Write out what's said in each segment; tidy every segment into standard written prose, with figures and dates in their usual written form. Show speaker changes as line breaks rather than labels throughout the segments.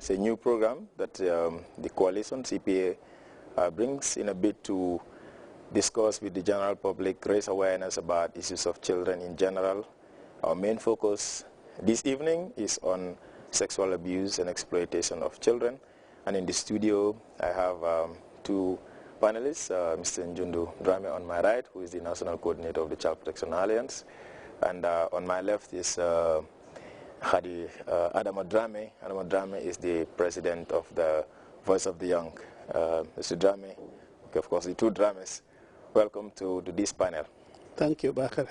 It's a new program that the coalition CPA brings in a bid to discuss with the general public, raise awareness about issues of children in general. Our main focus this evening is on sexual abuse and exploitation of children. And in the studio, I have two panelists, Mr. Njundu Drame on my right, who is the National Coordinator of the Child Protection Alliance. And on my left is Khadi Adama Drame. Adama Drame is the president of the Voice of the Young. Mr. Drame, okay, of course, the two Drames, welcome to this panel.
Thank you, Bakari.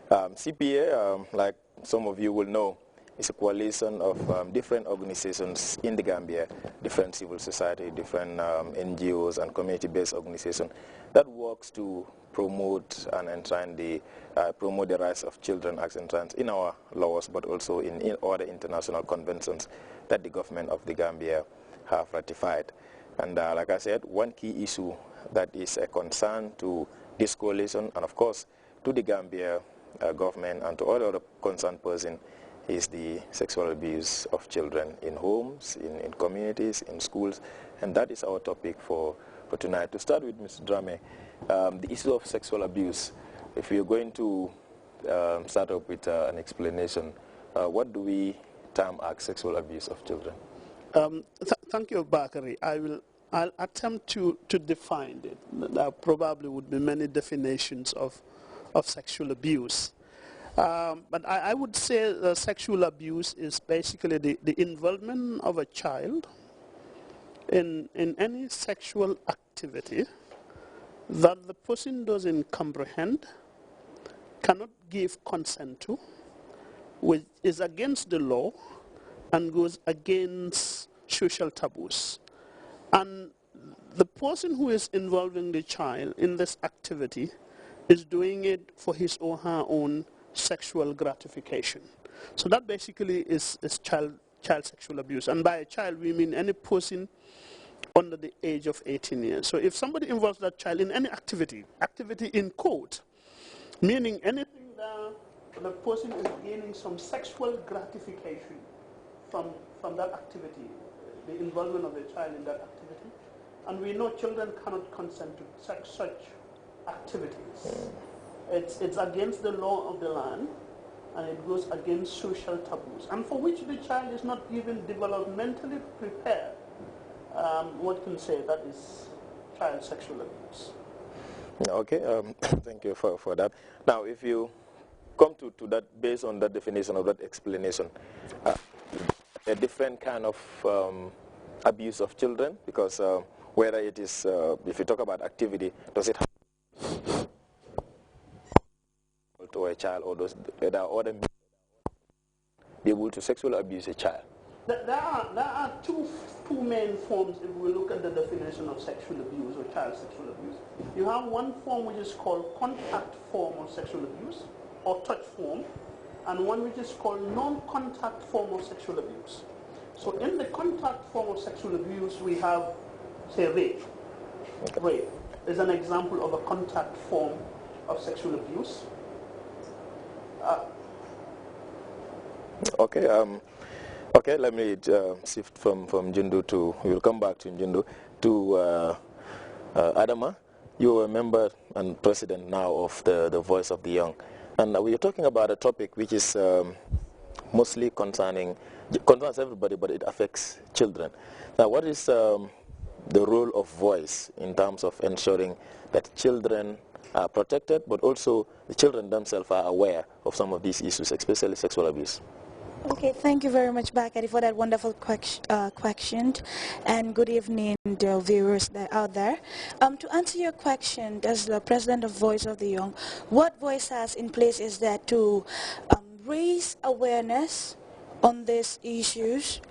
CPA, like some of you will know, is a coalition of different organizations in the Gambia, different civil society, different NGOs and community-based organizations that works to promote and enshrine promote the rights of children as enshrined in our laws, but also in other international conventions that the government of the Gambia have ratified. And like I said, one key issue that is a concern to this coalition and of course to the Gambia government and to all other concerned persons is the sexual abuse of children in homes, in communities, in schools, and that is our topic for tonight. To start with, Mr. Drame, the issue of sexual abuse, if you're going to start up with an explanation, what do we term as sexual abuse of children?
Thank you, Bakari. I'll attempt to define it. There probably would be many definitions of sexual abuse. But I would say sexual abuse is basically the involvement of a child in any sexual activity that the person doesn't comprehend, cannot give consent to, which is against the law and goes against social taboos. And the person who is involving the child in this activity is doing it for his or her own sexual gratification. So that basically is child sexual abuse. And by a child, we mean any person under the age of 18 years. So if somebody involves that child in any activity in quote, meaning anything that the person is gaining some sexual gratification from that activity, the involvement of the child in that activity. And we know children cannot consent to such activities. It's against the law of the land, and it goes against social taboos, and for which the child is not even developmentally prepared. What can say that is child sexual abuse.
Okay, thank you for that. Now, if you come to that, based on that definition of that explanation, a different kind of abuse of children, because whether it is, if you talk about activity, does it have to a child, or there are other be able to sexually abuse a child?
There are two main forms if we look at the definition of sexual abuse or child sexual abuse. You have one form which is called contact form of sexual abuse or touch form, and one which is called non-contact form of sexual abuse. So in the contact form of sexual abuse we have, say, rape. Rape is an example of a contact form of sexual abuse.
Okay, let me shift from Njundu to, we'll come back to Njundu, to Adama. You are a member and president now of the Voice of the Young. And we are talking about a topic which is mostly concerns everybody, but it affects children. Now, what is the role of voice in terms of ensuring that children are protected, but also the children themselves are aware of some of these issues, especially sexual abuse?
Okay, thank you very much, Bakari, for that wonderful question, and good evening to viewers that are out there. To answer your question, as the president of Voice of the Young, what Voice has in place is that to raise awareness on these issues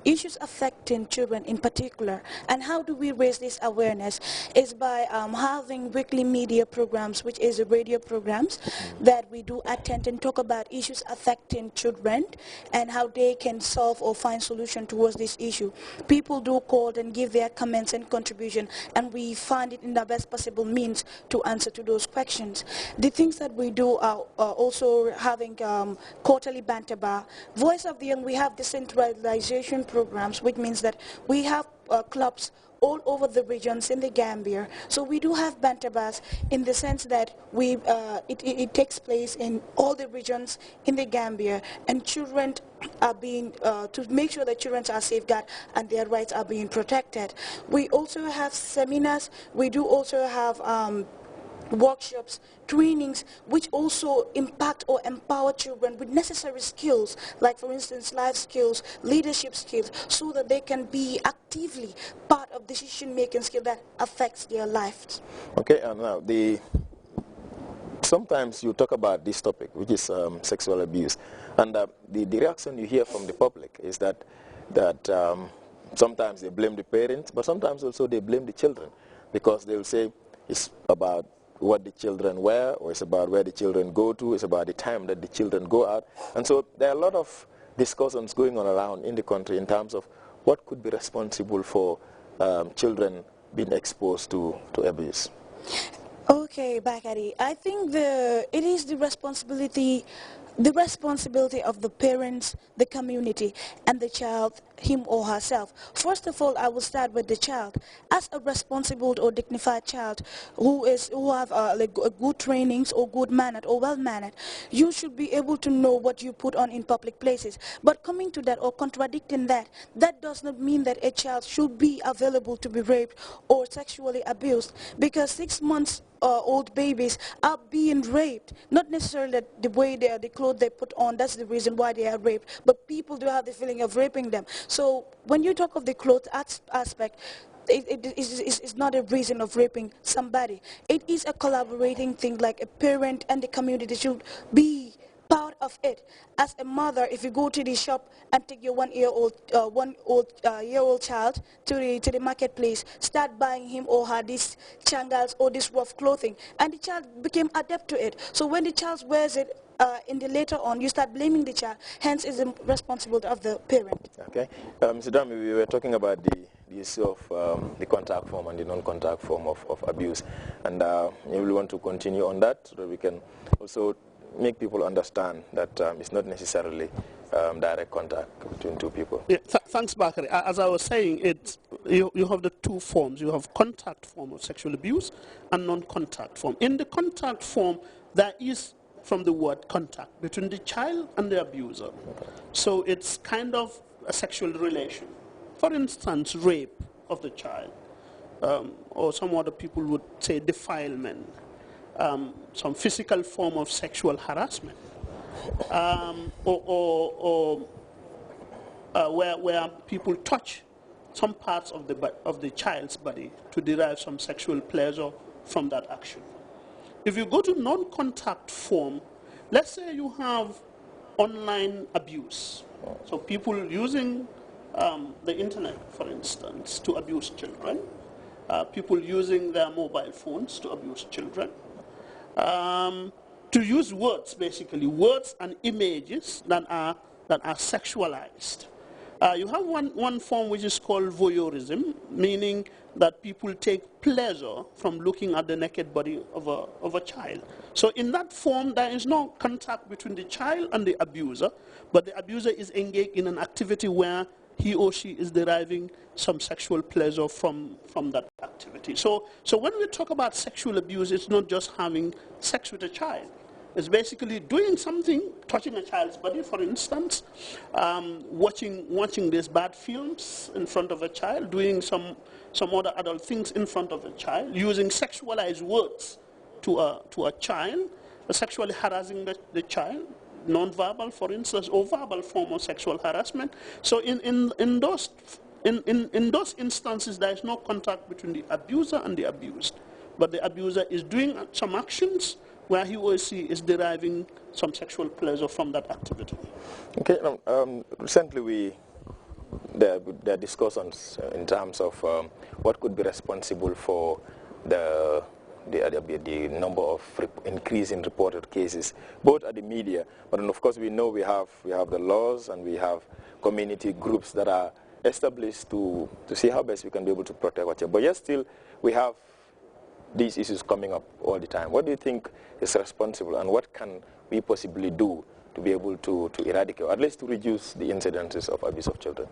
affecting children in particular. And how do we raise this awareness is by having weekly media programs, which is radio programs that we do attend and talk about issues affecting children and how they can solve or find solution towards this issue. People do call and give their comments and contribution, and we find it in the best possible means to answer to those questions. The things that we do are also having quarterly banter bar. Voice of the Young, we we have decentralization programs, which means that we have clubs all over the regions in the Gambia. So we do have bantabas in the sense that it takes place in all the regions in the Gambia, and children are being, to make sure that children are safeguarded and their rights are being protected. We also have seminars. We do also have workshops, trainings, which also impact or empower children with necessary skills, like for instance life skills, leadership skills, so that they can be actively part of decision-making skill that affects their lives.
Okay, and now sometimes you talk about this topic, which is sexual abuse, and the reaction you hear from the public is that sometimes they blame the parents, but sometimes also they blame the children, because they will say it's about what the children wear, or it's about where the children go to, it's about the time that the children go out. And so there are a lot of discussions going on around in the country in terms of what could be responsible for children being exposed to abuse.
Okay, Bakari, I think it is the responsibility of the parents, the community, and the child, him or herself. First of all, I will start with the child. As a responsible or dignified child who have like good trainings or good mannered or well mannered, you should be able to know what you put on in public places. But coming to that or contradicting that, that does not mean that a child should be available to be raped or sexually abused, because 6 months old babies are being raped. Not necessarily that the way the clothes they put on, that's the reason why they are raped, but people do have the feeling of raping them. So when you talk of the clothes aspect, it's not a reason of raping somebody. It is a collaborating thing, like a parent and the community should be part of it. As a mother, if you go to the shop and take your one-year-old child to the marketplace, start buying him or her these changals or this rough clothing, and the child became adept to it. So when the child wears it in the later on, you start blaming the child. Hence, is the responsibility of the parent.
Okay, Mr. Dami, we were talking about the issue of the contact form and the non-contact form of abuse, and we want to continue on that so that we can also make people understand that it's not necessarily direct contact between two people.
Yeah, thanks, Bakari. As I was saying, you have the two forms. You have contact form of sexual abuse and non-contact form. In the contact form, there is, from the word contact, between the child and the abuser. Okay. So it's kind of a sexual relation. For instance, rape of the child, or some other people would say defilement. Some physical form of sexual harassment, where people touch some parts of the child's body to derive some sexual pleasure from that action. If you go to non-contact form, let's say you have online abuse, so people using the internet, for instance, to abuse children, people using their mobile phones to abuse children, to use words, basically words and images that are sexualized. You have one form which is called voyeurism, meaning that people take pleasure from looking at the naked body of a child. So in that form, there is no contact between the child and the abuser, but the abuser is engaged in an activity where he or she is deriving some sexual pleasure from that activity. So when we talk about sexual abuse, it's not just having sex with a child. It's basically doing something, touching a child's body, for instance, watching these bad films in front of a child, doing some other adult things in front of a child, using sexualized words to a child, sexually harassing the child, non-verbal, for instance, or verbal form of sexual harassment. So in those instances, there is no contact between the abuser and the abused, but the abuser is doing some actions where he or she is deriving some sexual pleasure from that activity. Okay.
Recently, there are discussions in terms of what could be responsible for the number of increase in reported cases, both at the media, but then of course we know we have the laws and we have community groups that are established to see how best we can be able to protect our child. But yet still we have these issues coming up all the time. What do you think is responsible, and what can we possibly do to be able to eradicate, or at least to reduce the incidences of abuse of children?